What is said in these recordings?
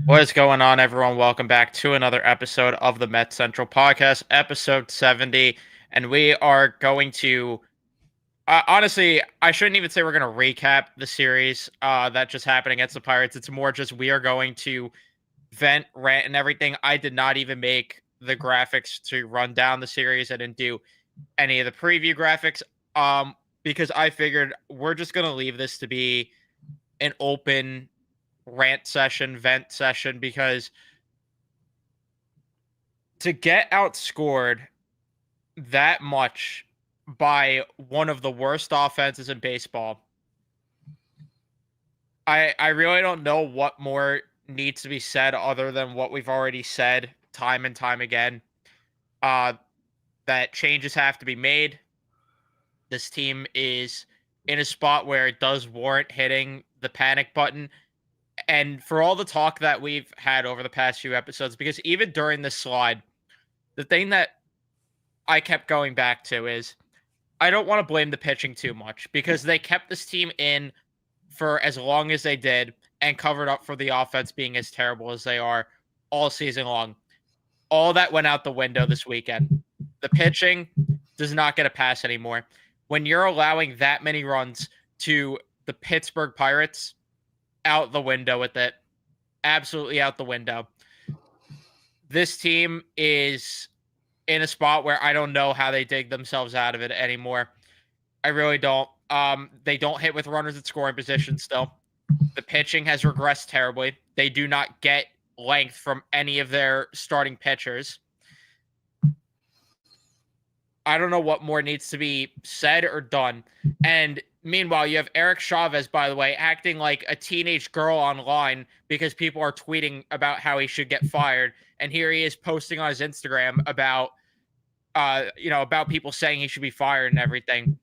What is going on, everyone? Welcome back to another episode of the Met Central Podcast, episode 70. And we are going to, honestly, I shouldn't even say we're going to recap the series that just happened against the Pirates. It's more just we are going to vent, rant, and everything. I did not even make the graphics to run down the series. I didn't do any of the preview graphics because I figured we're just going to leave this to be an open rant session, vent session, because to get outscored that much by one of the worst offenses in baseball, I really don't know what more needs to be said other than what we've already said time and time again. Uh, that changes have to be made. This team is in a spot where it does warrant hitting the panic button. And for all the talk that we've had over the past few episodes, because even during this slide, the thing that I kept going back to is I don't want to blame the pitching too much because they kept this team in for as long as they did and covered up for the offense being as terrible as they are all season long. All that went out the window this weekend. The pitching does not get a pass anymore. When you're allowing that many runs to the Pittsburgh Pirates, out the window with it. Absolutely out the window. This team is in a spot where I don't know how they dig themselves out of it anymore. I really don't. They don't hit with runners at scoring position still. The pitching has regressed terribly. They do not get length from any of their starting pitchers. I don't know what more needs to be said or done. And meanwhile, you have Eric Chavez, by the way, acting like a teenage girl online because people are tweeting about how he should get fired. And here he is posting on his Instagram about, about people saying he should be fired and everything.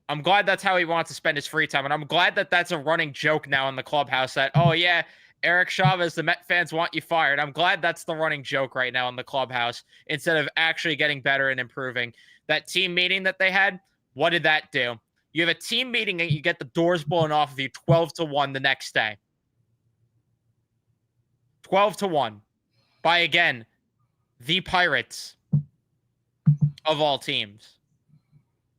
I'm glad that's how he wants to spend his free time. And I'm glad that that's a running joke now in the clubhouse that, oh, yeah, Eric Chavez, the Met fans want you fired. I'm glad that's the running joke right now in the clubhouse instead of actually getting better and improving. That team meeting that they had, what did that do? You have a team meeting and you get the doors blown off of you 12-1 the next day. 12-1 by, again, the Pirates of all teams.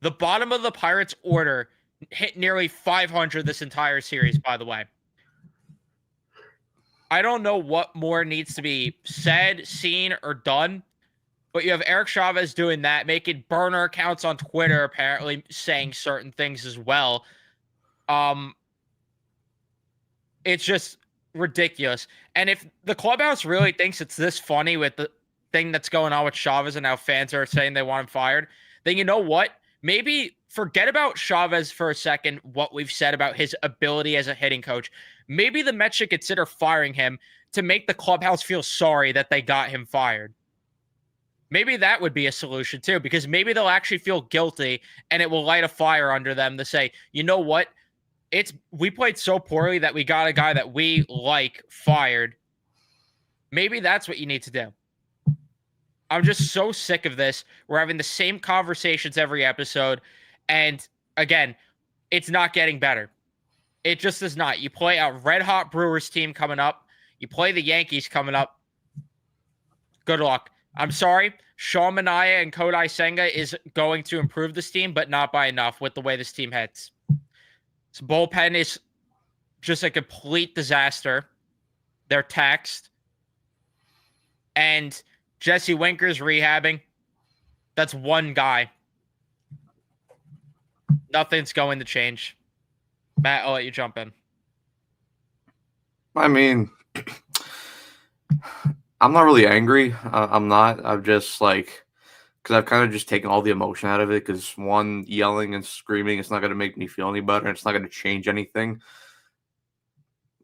The bottom of the Pirates order hit nearly 500 this entire series, by the way. I don't know what more needs to be said, seen, or done, but you have Eric Chavez doing that, making burner accounts on Twitter, apparently saying certain things as well. It's just ridiculous. And if the clubhouse really thinks it's this funny with the thing that's going on with Chavez and how fans are saying they want him fired, then you know what? Maybe forget about Chavez for a second, what we've said about his ability as a hitting coach. Maybe the Mets should consider firing him to make the clubhouse feel sorry that they got him fired. Maybe that would be a solution too, because maybe they'll actually feel guilty and it will light a fire under them to say, you know what? We played so poorly that we got a guy that we like fired. Maybe that's what you need to do. I'm just so sick of this. We're having the same conversations every episode. And again, it's not getting better. It just is not. You play a red hot Brewers team coming up. You play the Yankees coming up. Good luck. I'm sorry. Sean Manaea and Kodai Senga is going to improve this team, but not by enough with the way this team hits. This bullpen is just a complete disaster. They're taxed. And Jesse Winker's rehabbing. That's one guy. Nothing's going to change. Matt, I'll let you jump in. I mean, I'm not really angry. I'm not. I'm just like, because I've kind of just taken all the emotion out of it. Because one, yelling and screaming, it's not going to make me feel any better. It's not going to change anything.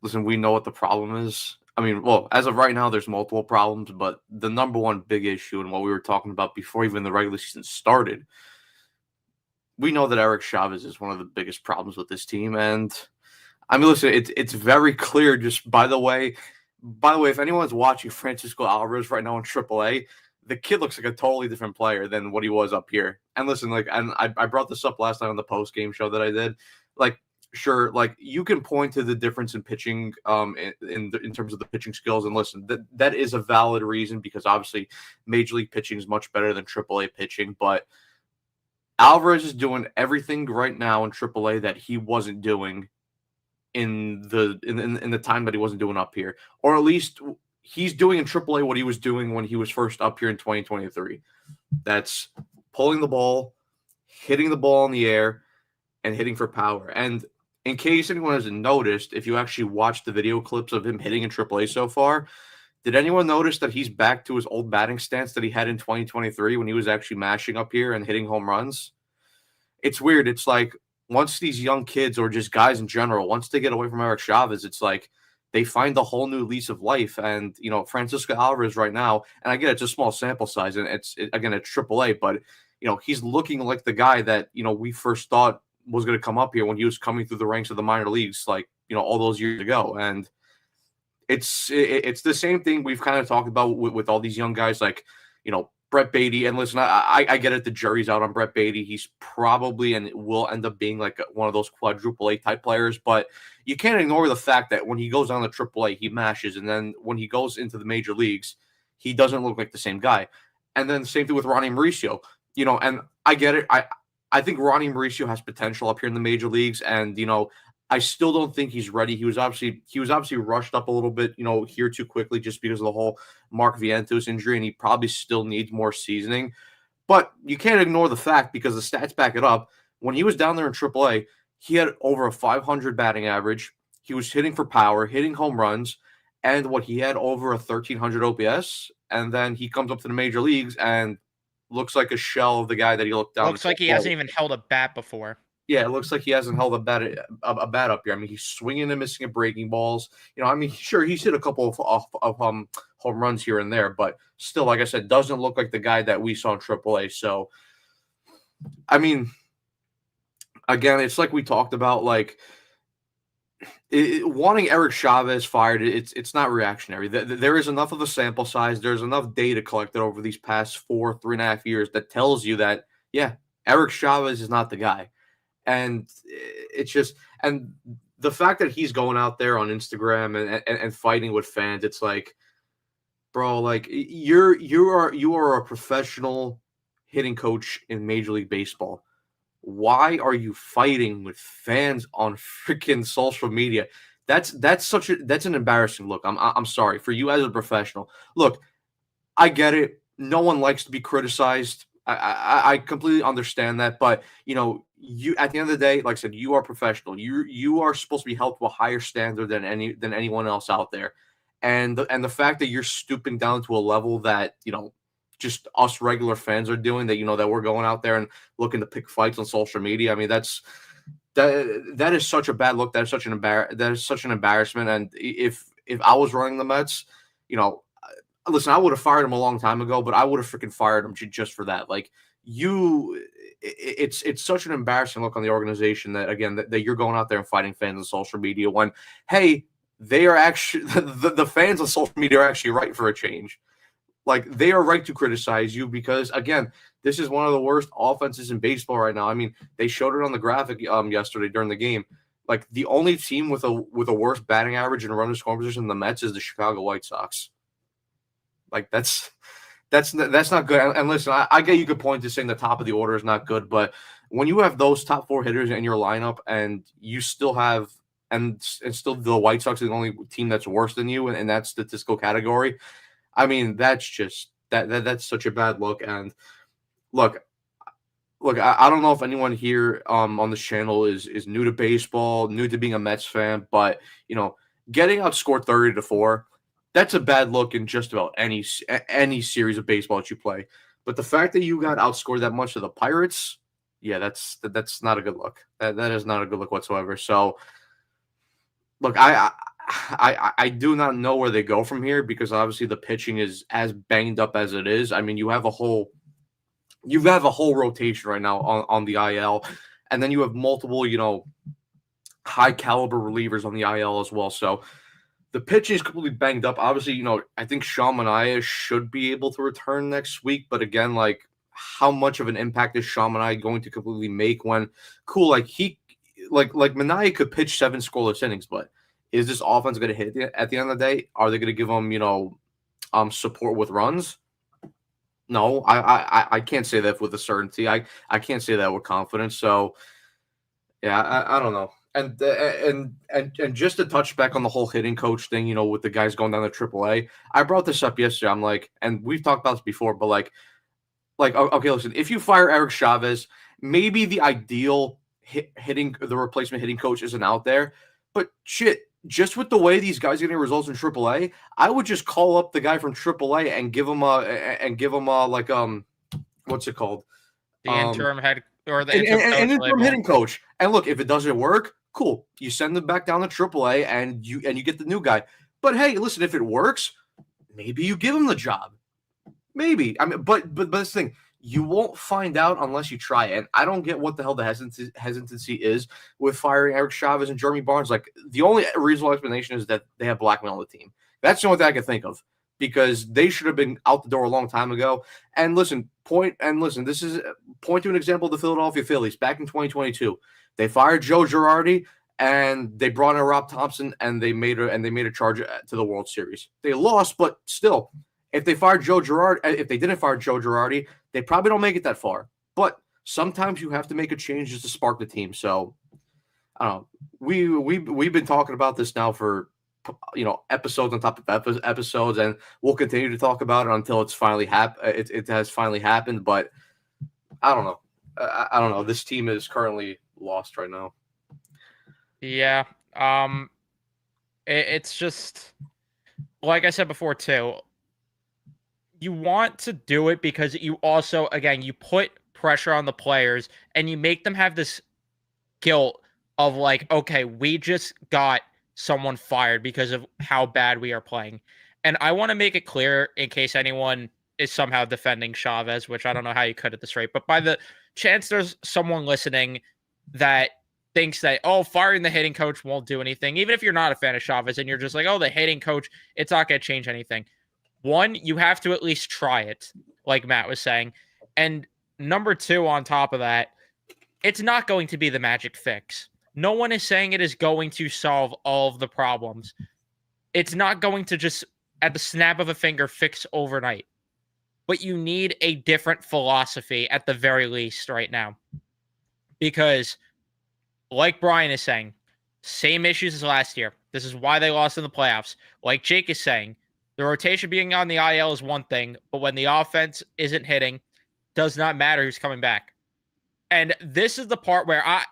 Listen, we know what the problem is. I mean, well, as of right now, there's multiple problems, but the number one big issue and what we were talking about before even the regular season started, we know that Eric Chavez is one of the biggest problems with this team. And I mean, listen, it's very clear just by the way, if anyone's watching Francisco Alvarez right now in AAA, the kid looks like a totally different player than what he was up here. And listen, like, and I brought this up last night on the post game show that I did. Like, sure, like you can point to the difference in pitching, in terms of the pitching skills, and listen, that is a valid reason because obviously Major League pitching is much better than AAA pitching, but Alvarez is doing everything right now in AAA that he wasn't doing in the time that he wasn't doing up here, or at least he's doing in AAA what he was doing when he was first up here in 2023. That's pulling the ball, hitting the ball in the air, and hitting for power. And in case anyone hasn't noticed, if you actually watch the video clips of him hitting in AAA so far, did anyone notice that he's back to his old batting stance that he had in 2023 when he was actually mashing up here and hitting home runs? It's weird. It's like once these young kids or just guys in general, once they get away from Eric Chavez, it's like they find a whole new lease of life. And, Francisco Alvarez right now, and I get it's a small sample size and again, it's AAA, but, he's looking like the guy that, we first thought was going to come up here when he was coming through the ranks of the minor leagues, like, all those years ago. And it's the same thing we've kind of talked about with all these young guys, like, Brett Beatty. And listen, I get it. The jury's out on Brett Beatty. He's probably and will end up being like one of those quadruple A type players. But you can't ignore the fact that when he goes down to triple A, he mashes. And then when he goes into the major leagues, he doesn't look like the same guy. And then the same thing with Ronnie Mauricio. And I get it. I think Ronnie Mauricio has potential up here in the major leagues. And, I still don't think he's ready. He was obviously rushed up a little bit, here too quickly just because of the whole Mark Vientos injury, and he probably still needs more seasoning. But you can't ignore the fact, because the stats back it up. When he was down there in AAA, he had over a 500 batting average. He was hitting for power, hitting home runs, and he had over a 1,300 OPS. And then he comes up to the major leagues and looks like a shell of the guy that he looked down. Looks like he hasn't even held a bat before. Yeah, it looks like he hasn't held a bat up here. I mean, he's swinging and missing at breaking balls. Sure, he's hit a couple of home runs here and there, but still, like I said, doesn't look like the guy that we saw in AAA. So, I mean, again, it's like we talked about, like wanting Eric Chavez fired. It's not reactionary. There is enough of a sample size. There's enough data collected over these past 3.5 years that tells you that, yeah, Eric Chavez is not the guy. And it's just, and the fact that he's going out there on Instagram and fighting with fans, it's like, bro, like you are a professional hitting coach in Major League Baseball. Why are you fighting with fans on freaking social media? That's an embarrassing look. I'm sorry for you as a professional. Look, I get it. No one likes to be criticized. I completely understand that, but you at the end of the day, like I said, you are professional. You are supposed to be held to a higher standard than anyone else out there, and the fact that you're stooping down to a level that just us regular fans are doing, that that we're going out there and looking to pick fights on social media. I mean, that is such a bad look. That is such an embarrassment. And if I was running the Mets, listen, I would have fired him a long time ago, but I would have freaking fired him just for that. Like it's such an embarrassing look on the organization that, again, that you're going out there and fighting fans on social media when, hey, they are actually the fans on social media are actually right for a change. Like, they are right to criticize you because, again, this is one of the worst offenses in baseball right now. I mean, they showed it on the graphic yesterday during the game. Like, the only team with a worse batting average and runner scoring position than the Mets is the Chicago White Sox. Like, that's not good. And listen, I get you could point to saying the top of the order is not good, but when you have those top 4 hitters in your lineup and you still have and still the White Sox are the only team that's worse than you in that statistical category, I mean, that's just that's such a bad look. And look, I don't know if anyone here on this channel is new to baseball, new to being a Mets fan, but getting outscored 30-4. That's a bad look in just about any series of baseball that you play. But the fact that you got outscored that much to the Pirates, yeah, that's not a good look. That is not a good look whatsoever. So, look, I do not know where they go from here because obviously the pitching is as banged up as it is. I mean, you have a whole rotation right now on the IL, and then you have multiple, high caliber relievers on the IL as well. So the pitching is completely banged up. Obviously, I think Sean Manaea should be able to return next week. But again, like, how much of an impact is Sean Manaea going to completely make when, cool, like like Minaya could pitch 7 scoreless innings, but is this offense going to hit at the end of the day? Are they going to give him support with runs? No, I can't say that with a certainty. I can't say that with confidence. So yeah, I don't know. And just to touch back on the whole hitting coach thing, with the guys going down to AAA, I brought this up yesterday. I'm like, and we've talked about this before, but okay, listen, if you fire Eric Chavez, maybe the ideal the replacement hitting coach isn't out there, but shit, just with the way these guys are getting results in AAA, I would just call up the guy from AAA and give him a what's it called? The interim head or the An interim coach interim label. hitting coach. And look, if it doesn't work, cool. You send them back down to AAA and you get the new guy. But hey, listen, if it works, maybe you give him the job. Maybe. I mean, but this thing, you won't find out unless you try it. And I don't get what the hell the hesitancy is with firing Eric Chavez and Jeremy Barnes. Like, the only reasonable explanation is that they have blackmail on the team. That's the only thing I can think of, because they should have been out the door a long time ago. And listen, this is point to an example of the Philadelphia Phillies back in 2022. They fired Joe Girardi and they brought in Rob Thompson and they made a charge to the World Series. They lost, but still, if they didn't fire Joe Girardi, they probably don't make it that far. But sometimes you have to make a change just to spark the team. So I don't know. We've been talking about this now for episodes on top of episodes, and we'll continue to talk about it until it's finally it has finally happened. But I don't know. I don't know. This team is currently lost right now. Yeah. It's just like I said before too. You want to do it because you also, again, you put pressure on the players and you make them have this guilt of like, okay, we just got someone fired because of how bad we are playing. And I want to make it clear, in case anyone is somehow defending Chavez, which I don't know how you could at this rate, but by the chance there's someone listening that thinks that, oh, firing the hitting coach won't do anything, even if you're not a fan of Chavez and you're just like, oh, the hitting coach, it's not going to change anything. One, you have to at least try it, like Matt was saying. And number two, on top of that, it's not going to be the magic fix. No one is saying it is going to solve all of the problems. It's not going to just, at the snap of a finger, fix overnight. But you need a different philosophy at the very least right now. Because, like Brian is saying, same issues as last year. This is why they lost in the playoffs. Like Jake is saying, the rotation being on the IL is one thing, but when the offense isn't hitting, does not matter who's coming back. And this is the part where I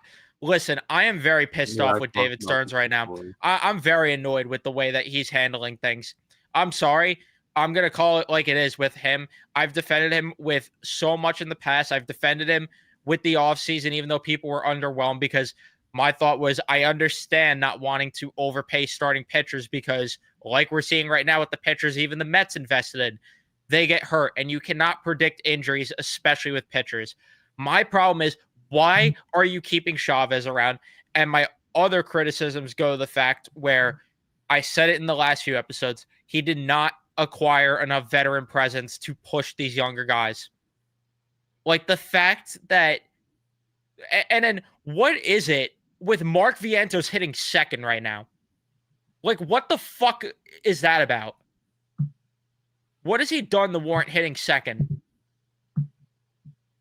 am very pissed off with David Stearns right now. I'm very annoyed with the way that he's handling things. I'm sorry. I'm going to call it like it is with him. I've defended him with so much in the past. I've defended him with the offseason, even though people were underwhelmed, because my thought was, I understand not wanting to overpay starting pitchers because, like we're seeing right now with the pitchers, even the Mets invested in, they get hurt, and you cannot predict injuries, especially with pitchers. My problem is, why are you keeping Chavez around? And my other criticisms go to the fact where I said it in the last few episodes, he did not acquire enough veteran presence to push these younger guys. Like the fact that, and then what is it with Mark Vientos hitting second right now? Like, what the fuck is that about? What has he done to warrant hitting second?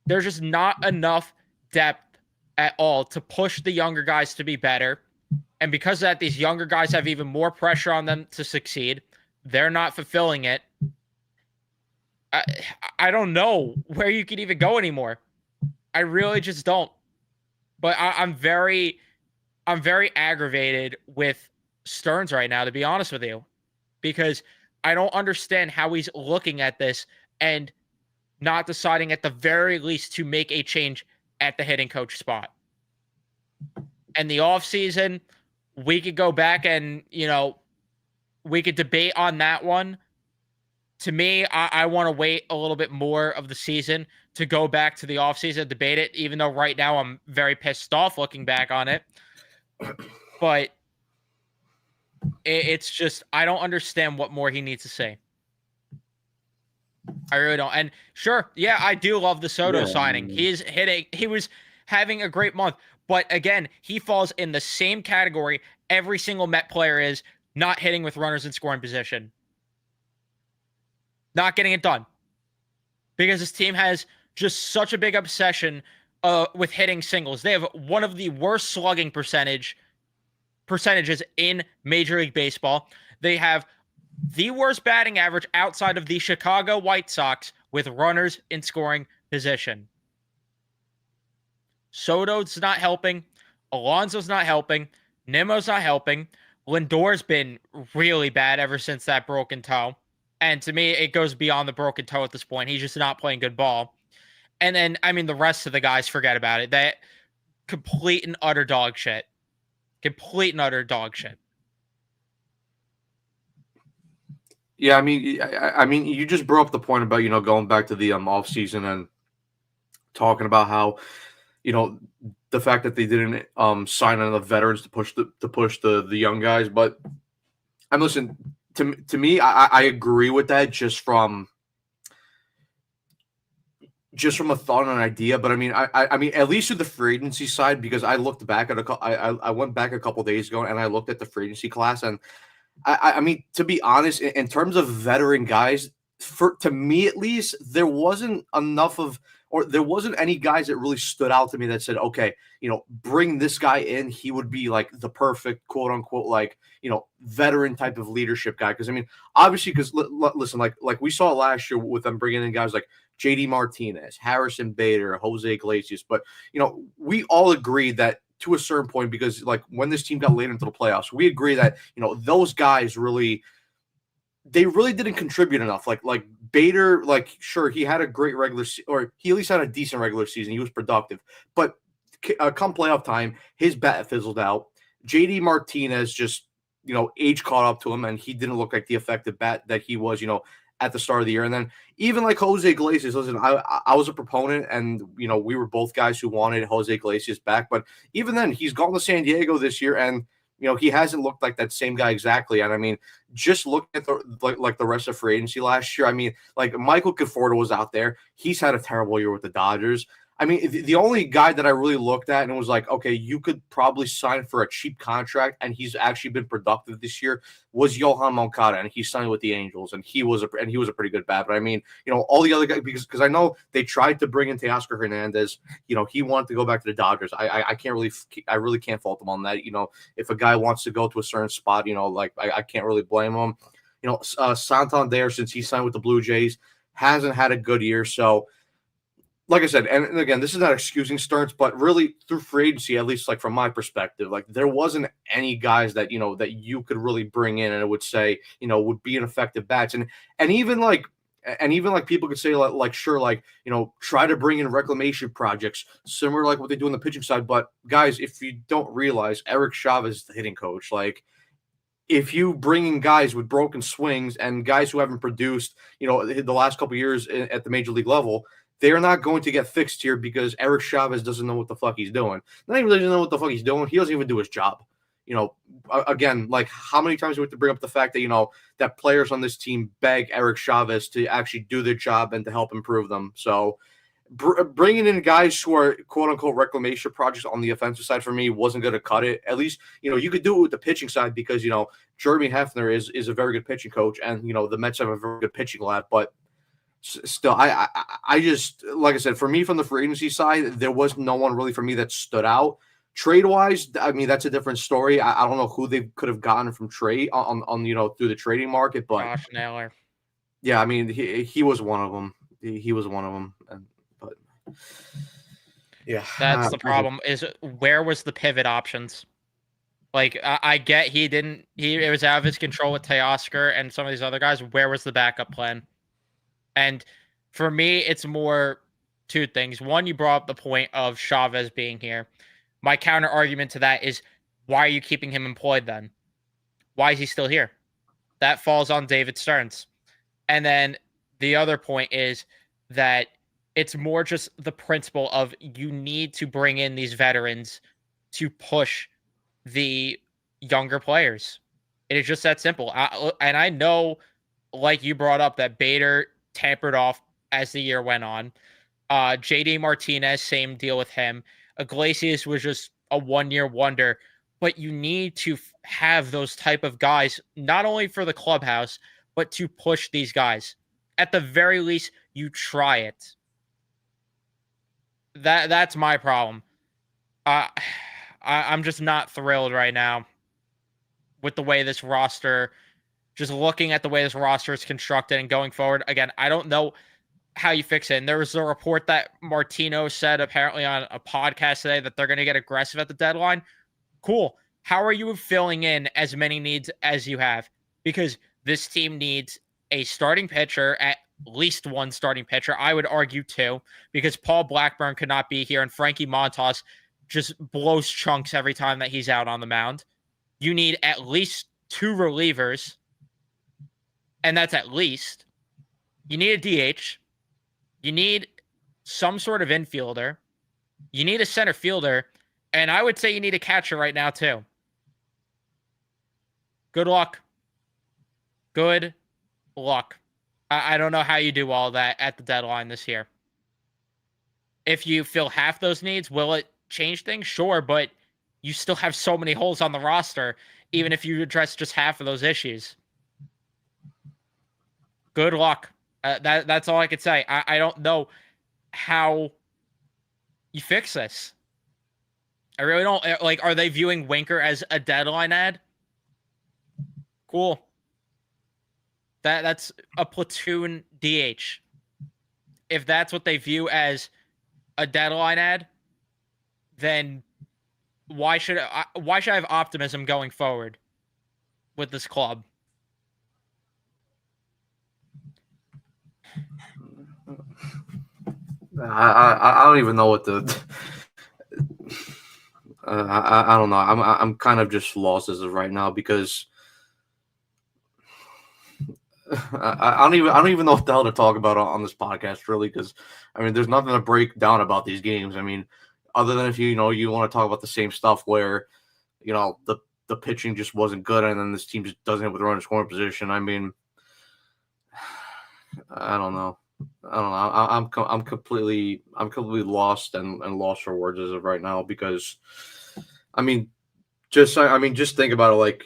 There's just not enough depth at all to push the younger guys to be better. And because of that, these younger guys have even more pressure on them to succeed. They're not fulfilling it. I don't know where you could even go anymore. I really just don't. But I'm very aggravated with Stearns right now, to be honest with you, because I don't understand how he's looking at this and not deciding at the very least to make a change at the hitting coach spot. And the offseason, we could go back and, we could debate on that one. To me, I want to wait a little bit more of the season to go back to the offseason, debate it, even though right now I'm very pissed off looking back on it. But it's just, I don't understand what more he needs to say. I really don't. And sure, yeah, I do love the Soto signing. He was having a great month. But again, he falls in the same category every single Met player is, not hitting with runners in scoring position. Not getting it done. Because this team has just such a big obsession with hitting singles. They have one of the worst slugging percentages in Major League Baseball. They have the worst batting average outside of the Chicago White Sox with runners in scoring position. Soto's not helping. Alonso's not helping. Nimmo's not helping. Lindor's been really bad ever since that broken toe. And to me, it goes beyond the broken toe at this point. He's just not playing good ball. And then, I mean, the rest of the guys, forget about it. That complete and utter dog shit. Complete and utter dog shit. Yeah, I mean, you just brought up the point about going back to the off season and talking about how the fact that they didn't sign on the veterans to push the young guys. But I'm listen to me, I agree with that just from a thought and an idea. But I mean, I mean, at least with the free agency side, because I looked back at I went back a couple days ago and I looked at the free agency class, and I mean, to be honest, in terms of veteran guys, to me at least, there wasn't any guys that really stood out to me that said, okay, bring this guy in. He would be like the perfect quote unquote, like, veteran type of leadership guy. Cause I mean, obviously, cause listen, like we saw last year with them bringing in guys like JD Martinez, Harrison Bader, Jose Iglesias. But, we all agreed that to a certain point, because like when this team got later into the playoffs, we agree that, those guys really didn't contribute enough. Like Bader, like sure, he had a great or he at least had a decent regular season. He was productive, but come playoff time, his bat fizzled out. JD Martinez just, age caught up to him, and he didn't look like the effective bat that he was, at the start of the year. And then even like Jose Iglesias, listen, I was a proponent, and we were both guys who wanted Jose Iglesias back, but even then, he's gone to San Diego this year, and he hasn't looked like that same guy exactly. And I mean, just look at the rest of free agency last year. I mean, like Michael Conforto was out there. He's had a terrible year with the Dodgers. I mean, the only guy that I really looked at and was like, okay, you could probably sign for a cheap contract, and he's actually been productive this year, was Yohan Moncada, and he signed with the Angels, and he was a pretty good bat. But I mean, all the other guys, because I know they tried to bring in Teoscar Hernandez. He wanted to go back to the Dodgers. I really can't fault him on that. If a guy wants to go to a certain spot, like I can't really blame him. Santander, since he signed with the Blue Jays, hasn't had a good year, so. Like I said, and again, this is not excusing Stearns, but really through free agency, at least like from my perspective, like there wasn't any guys that that you could really bring in and it would say would be an effective bats, and even like people could say like sure, like try to bring in reclamation projects similar like what they do on the pitching side. But guys, if you don't realize, Eric Chavez is the hitting coach. Like if you bring in guys with broken swings and guys who haven't produced the last couple of years at the major league level, they are not going to get fixed here because Eric Chavez doesn't know what the fuck he's doing. Not even doesn't know what the fuck he's doing. He doesn't even do his job. Again, like how many times do we have to bring up the fact that, that players on this team beg Eric Chavez to actually do their job and to help improve them. So bringing in guys who are quote unquote reclamation projects on the offensive side for me wasn't going to cut it. At least, you could do it with the pitching side because, Jeremy Hefner is a very good pitching coach, and, the Mets have a very good pitching lab, but still, I just, like I said, for me from the free agency side, there was no one really for me that stood out. Trade wise, I mean, that's a different story. I don't know who they could have gotten from trade on through the trading market, but Josh Naylor. Yeah, I mean, he was one of them. He was one of them, but yeah, That's the problem. Is where was the pivot options? Like I get it was out of his control with Teoscar and some of these other guys. Where was the backup plan? And for me, it's more two things. One, you brought up the point of Chavez being here. My counter argument to that is, why are you keeping him employed then? Why is he still here? That falls on David Stearns. And then the other point is that it's more just the principle of you need to bring in these veterans to push the younger players. It is just that simple. And I know, like you brought up, that Bader tampered off as the year went on. JD Martinez, same deal with him. Iglesias was just a one-year wonder, but you need to have those type of guys, not only for the clubhouse, but to push these guys. At the very least, you try it. That's my problem. I'm just not thrilled right now with the way this roster, just looking at the way this roster is constructed and going forward. Again, I don't know how you fix it. And there was a report that Martino said apparently on a podcast today that they're going to get aggressive at the deadline. Cool. How are you filling in as many needs as you have? Because this team needs a starting pitcher, at least one starting pitcher. I would argue two, because Paul Blackburn could not be here and Frankie Montas just blows chunks every time that he's out on the mound. You need at least two relievers, and that's at least. You need a DH. You need some sort of infielder. You need a center fielder, and I would say you need a catcher right now too. Good luck. Good luck. I don't know how you do all that at the deadline this year. If you fill half those needs, will it change things? Sure, but you still have so many holes on the roster, even if you address just half of those issues. Good luck. That's all I could say. I don't know how you fix this. I really don't. Like, are they viewing Winker as a deadline ad? Cool. That's a platoon DH. If that's what they view as a deadline ad, then why should I have optimism going forward with this club? I don't even know what the. I don't know. I'm kind of just lost as of right now because I don't even know what the hell to talk about on this podcast really, because I mean there's nothing to break down about these games. I mean, other than if you want to talk about the same stuff where the pitching just wasn't good and then this team just doesn't have the runner scoring position. I mean, I don't know. I'm completely lost and lost for words as of right now because I mean just think about it, like,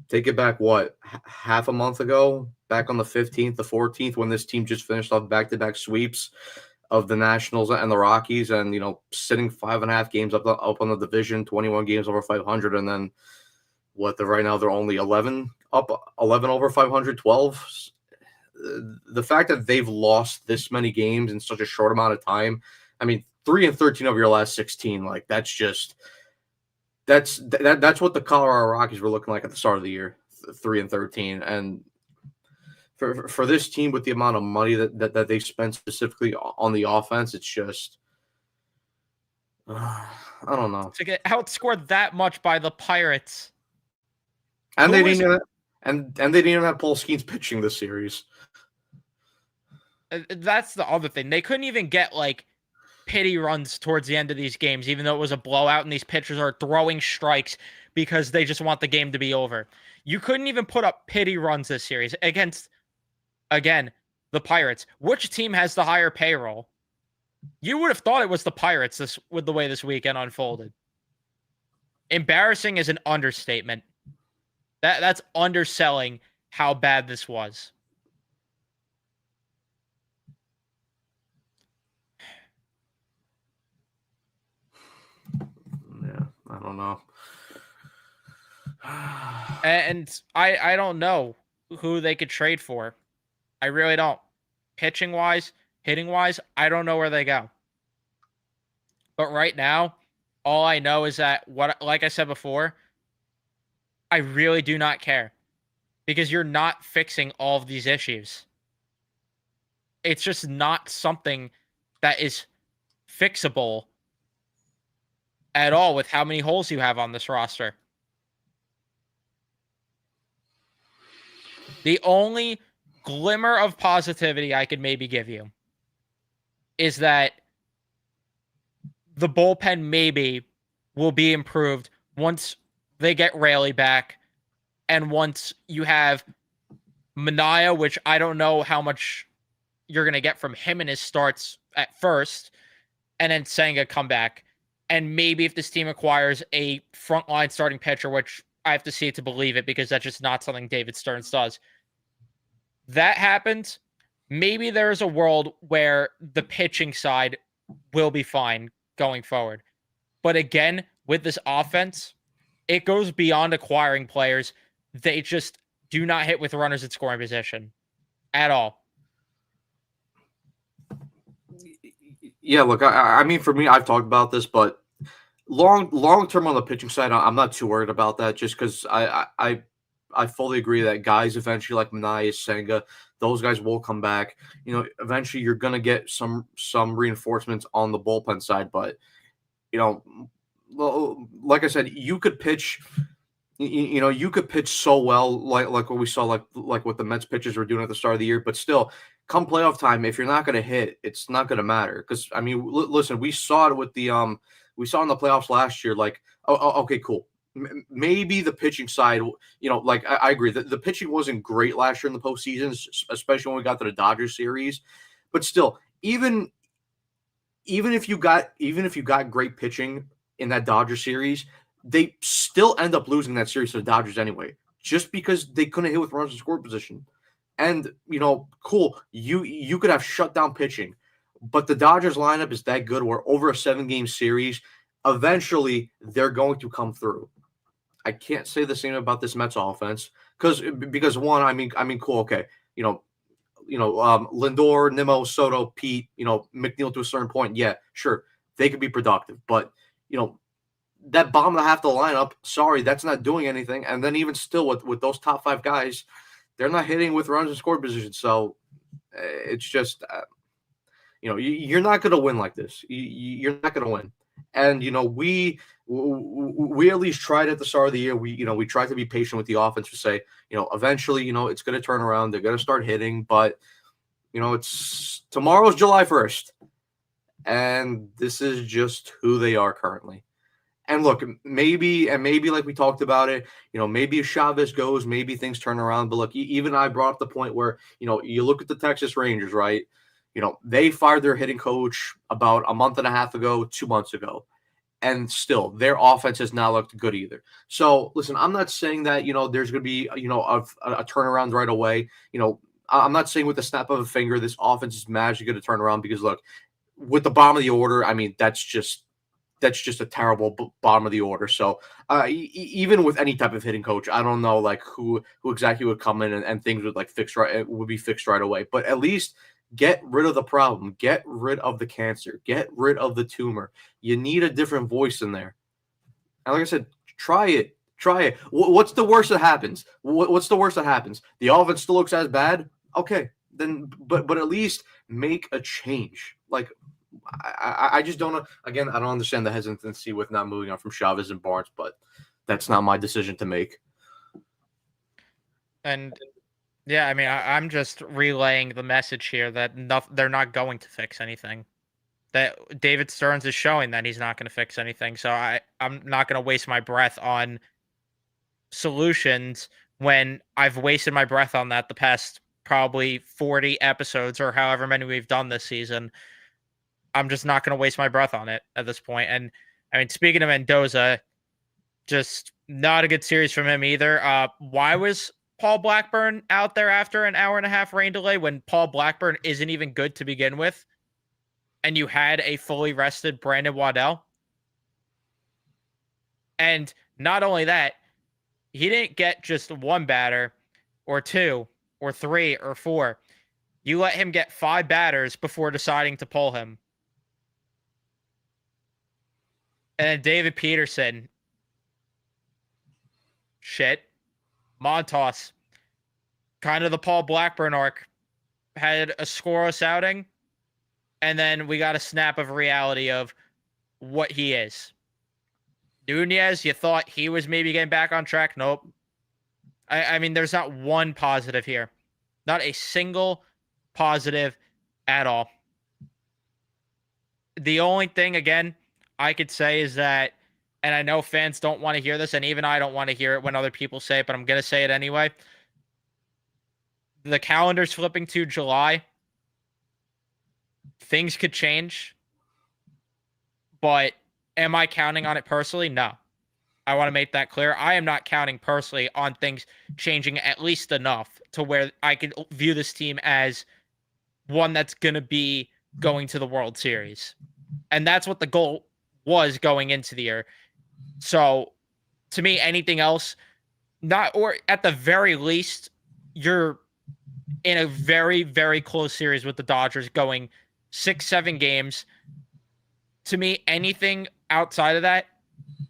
take it back half a month ago, back on the 15th, the 14th, when this team just finished off back-to-back sweeps of the Nationals and the Rockies, and sitting 5.5 games up on the division, 21 games over 500, and then right now they're only 11 over 500, 12. The fact that they've lost this many games in such a short amount of time, I mean, 3-13 over your last 16, like that's what the Colorado Rockies were looking like at the start of the year, 3-13, and for this team with the amount of money that they spent specifically on the offense, it's just I don't know. To get outscored that much by the Pirates, and they didn't even have Paul Skeens pitching this series. That's the other thing. They couldn't even get like pity runs towards the end of these games, even though it was a blowout and these pitchers are throwing strikes because they just want the game to be over. You couldn't even put up pity runs this series against, again, the Pirates. Which team has the higher payroll? You would have thought it was the Pirates with the way this weekend unfolded. Embarrassing is an understatement. That's underselling how bad this was. Yeah, I don't know. And I don't know who they could trade for. I really don't. Pitching wise, hitting wise, I don't know where they go. But right now, all I know is that like I said before, I really do not care because you're not fixing all of these issues. It's just not something that is fixable at all with how many holes you have on this roster. The only glimmer of positivity I could maybe give you is that the bullpen maybe will be improved once they get Raley back and once you have Manaea, which I don't know how much you're going to get from him in his starts at first, and then Senga come back. And maybe if this team acquires a frontline starting pitcher, which I have to see it to believe it because that's just not something David Stearns does. That happens. Maybe there is a world where the pitching side will be fine going forward. But again, with this offense, it goes beyond acquiring players. They just do not hit with runners in scoring position at all. Yeah, look, I mean, for me, I've talked about this, but long term on the pitching side, I'm not too worried about that. Just because I fully agree that guys eventually like Manai, Senga, those guys will come back. Eventually you're gonna get some reinforcements on the bullpen side, but you know, like I said, you could pitch. You could pitch so well, like what we saw, like what the Mets pitchers were doing at the start of the year. But still, come playoff time, if you're not going to hit, it's not going to matter. Because I mean, listen, we saw it with we saw in the playoffs last year. Like, okay, cool. Maybe the pitching side, like I agree that the pitching wasn't great last year in the postseason, especially when we got to the Dodgers series. But still, even if you got great pitching in that Dodger series, they still end up losing that series to the Dodgers anyway, just because they couldn't hit with runners in score position. And cool, you could have shut down pitching, but the Dodgers lineup is that good where over a 7-game series, eventually they're going to come through. I can't say the same about this Mets offense because one, I mean, cool, okay, Lindor, Nimmo, Soto, Pete, McNeil to a certain point. Yeah, sure, they could be productive, but that bottom of the half of the lineup, sorry, that's not doing anything. And then even still with those top 5 guys, they're not hitting with runs in score position. So it's just, you're not going to win like this. You're not going to win. And we at least tried at the start of the year. We tried to be patient with the offense to say, eventually, it's going to turn around. They're going to start hitting, but it's tomorrow's July 1st, and this is just who they are currently. And look, maybe like we talked about it, maybe if Chavez goes, maybe things turn around. But look, even I brought up the point where, you look at the Texas Rangers, right? They fired their hitting coach about a month and a half ago, 2 months ago. And still, their offense has not looked good either. So, listen, I'm not saying that, there's going to be, a turnaround right away. I'm not saying with the snap of a finger, this offense is magically going to turn around because, look, with the bottom of the order, I mean, that's just a terrible bottom of the order. So even with any type of hitting coach, I don't know like who exactly would come in and things would like would be fixed right away. But at least get rid of the problem, get rid of the cancer, get rid of the tumor. You need a different voice in there. And like I said, try it. What's the worst that happens? What's the worst that happens? The offense still looks as bad. Okay, then but at least make a change. Like. I just don't know. Again, I don't understand the hesitancy with not moving on from Chavez and Barnes, but that's not my decision to make. And yeah, I mean, I'm just relaying the message here that they're not going to fix anything. That David Stearns is showing that he's not going to fix anything. So I'm not going to waste my breath on solutions when I've wasted my breath on that the past probably 40 episodes or however many we've done this season. I'm just not going to waste my breath on it at this point. And I mean, speaking of Mendoza, just not a good series from him either. Why was Paul Blackburn out there after an hour and a half rain delay when Paul Blackburn isn't even good to begin with? And you had a fully rested Brandon Waddell. And not only that, he didn't get just one batter or 2 or 3 or 4. You let him get 5 batters before deciding to pull him. And then David Peterson. Shit. Montas. Kind of the Paul Blackburn arc. Had a scoreless outing. And then we got a snap of reality of what he is. Nunez, you thought he was maybe getting back on track? Nope. I mean, there's not one positive here. Not a single positive at all. The only thing, again, I could say is that, and I know fans don't want to hear this, and even I don't want to hear it when other people say it, but I'm going to say it anyway. The calendar's flipping to July. Things could change, but Am I counting on it personally? No. I want to make that clear. I am not counting personally on things changing at least enough to where I could view this team as one that's going to be going to the World Series. And that's what the goal was going into the year. So to me, anything else, not, or at the very least, you're in a very, very close series with the Dodgers going 6-7 games. To me, anything outside of that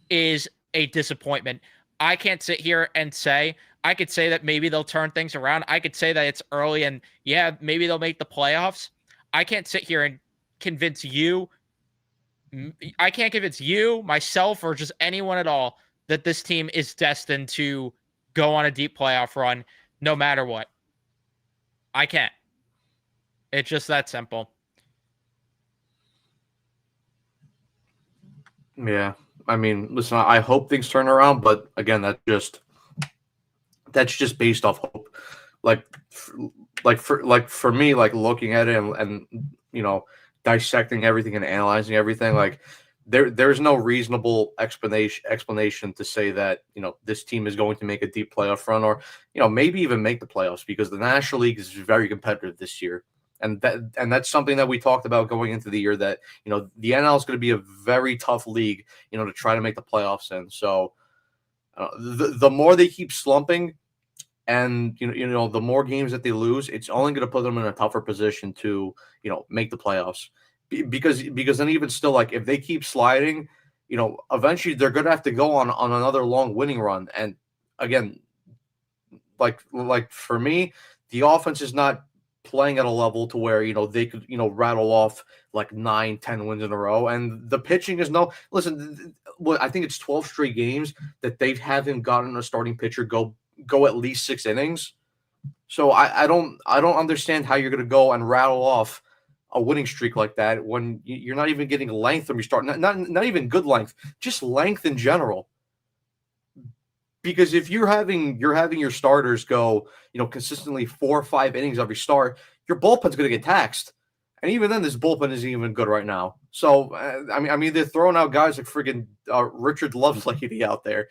is a disappointment. I can't sit here and say, I could say that maybe they'll turn things around. I could say that it's early and yeah, maybe they'll make the playoffs. I can't sit here and convince you. I can't convince you, myself, or just anyone at all that this team is destined to go on a deep playoff run no matter what. I can't. It's just that simple. Yeah. I mean, listen, I hope things turn around, but again, that's just based off hope. Like, for me, like looking at it and dissecting everything and analyzing everything, like there's no reasonable explanation to say that this team is going to make a deep playoff run or maybe even make the playoffs because the National League is very competitive this year. And that's something that we talked about going into the year that the NL is going to be a very tough league to try to make the playoffs in. So the more they keep slumping, and the more games that they lose, it's only going to put them in a tougher position to make the playoffs. Because then even still, like if they keep sliding, eventually they're going to have to go on another long winning run. And again, like for me, the offense is not playing at a level to where they could rattle off like 9-10 wins in a row, and the pitching is no listen. I think it's 12 straight games that they haven't gotten a starting pitcher go at least 6 innings. So I don't understand how you're going to go and rattle off a winning streak like that when you're not even getting length from your start. Not even good length, just length in general. Because if you're having your starters go, consistently 4 or 5 innings every start, your bullpen's going to get taxed. And even then, this bullpen isn't even good right now. So, I mean, they're throwing out guys like friggin' Richard Lovelady out there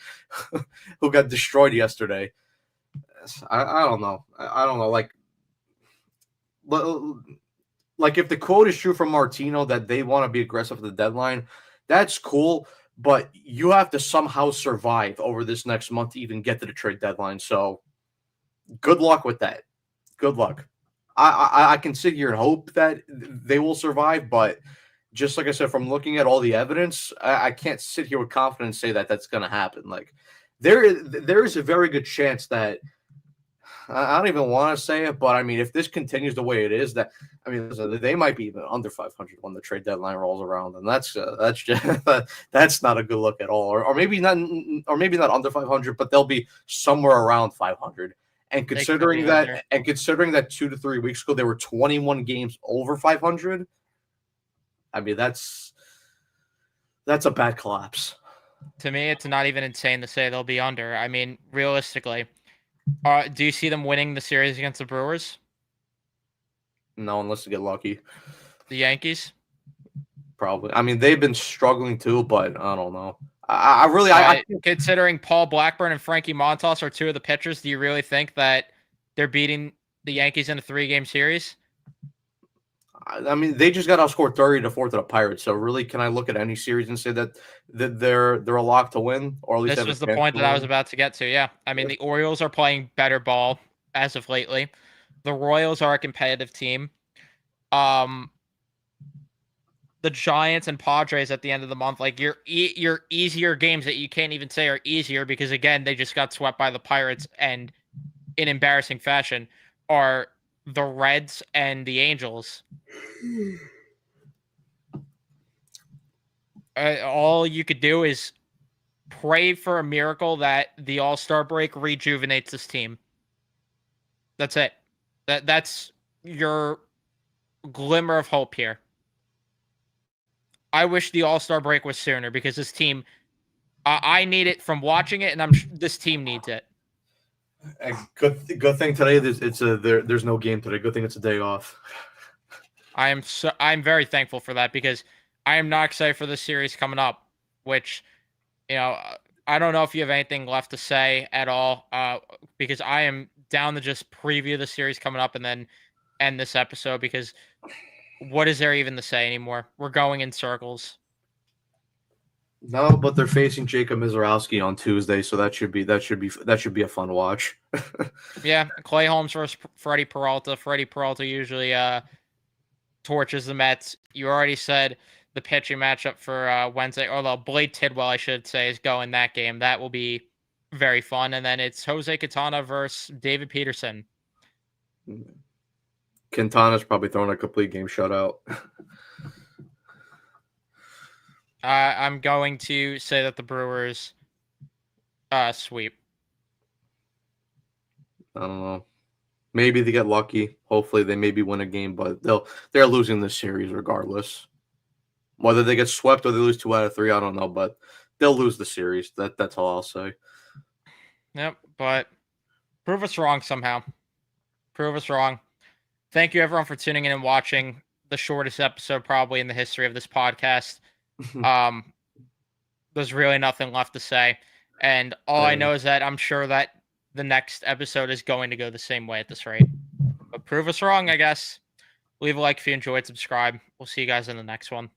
who got destroyed yesterday. I don't know. I don't know. Like if the quote is true from Martino that they want to be aggressive at the deadline, that's cool. But you have to somehow survive over this next month to even get to the trade deadline. So good luck with that. Good luck. I can sit here and hope that they will survive, but just like I said, from looking at all the evidence, I can't sit here with confidence and say that that's going to happen. Like there is a very good chance that I don't even want to say it, but I mean, if this continues the way it is, they might be even under 500 when the trade deadline rolls around, and that's just that's not a good look at all. Or maybe not under 500, but they'll be somewhere around 500. And considering that 2 to 3 weeks ago there were 21 games over 500, I mean that's a bad collapse. To me, it's not even insane to say they'll be under. I mean, realistically, do you see them winning the series against the Brewers? No, unless they get lucky. The Yankees? Probably. I mean, they've been struggling too, but I don't know. Considering Paul Blackburn and Frankie Montas are 2 of the pitchers, do you really think that they're beating the Yankees in a 3-game series? I mean, they just got outscored 30-4 to the Pirates. So really, can I look at any series and say that they're a lock to win, or at least this was the point that I was about to get to? Yeah, I mean, the Orioles are playing better ball as of lately. The Royals are a competitive team. The Giants and Padres at the end of the month, like your easier games that you can't even say are easier because again they just got swept by the Pirates and in embarrassing fashion are the Reds and the Angels. All you could do is pray for a miracle that the All-Star break rejuvenates this team. That's it. That's your glimmer of hope here. I wish the All-Star break was sooner because this team, I need it from watching it, and this team needs it. Good thing today. There's no game today. Good thing it's a day off. I'm very thankful for that because I am not excited for this series coming up. which, I don't know if you have anything left to say at all, because I am down to just preview the series coming up and then end this episode because what is there even to say anymore? We're going in circles. No, but they're facing Jacob Mizorowski on Tuesday, so that should be a fun watch. Yeah, Clay Holmes versus Freddie Peralta. Freddie Peralta usually torches the Mets. You already said the pitching matchup for Wednesday, although Blade Tidwell, I should say, is going that game. That will be very fun. And then it's Jose Quintana versus David Peterson. Quintana's probably throwing a complete game shutout. I'm going to say that the Brewers sweep. I don't know. Maybe they get lucky. Hopefully, they maybe win a game, but they're losing this series regardless. Whether they get swept or they lose 2 out of 3, I don't know, but they'll lose the series. That's all I'll say. Yep, but prove us wrong somehow. Prove us wrong. Thank you everyone for tuning in and watching the shortest episode probably in the history of this podcast. There's really nothing left to say. And all I know is that I'm sure that the next episode is going to go the same way at this rate. But prove us wrong, I guess. Leave a like if you enjoyed, subscribe. We'll see you guys in the next one.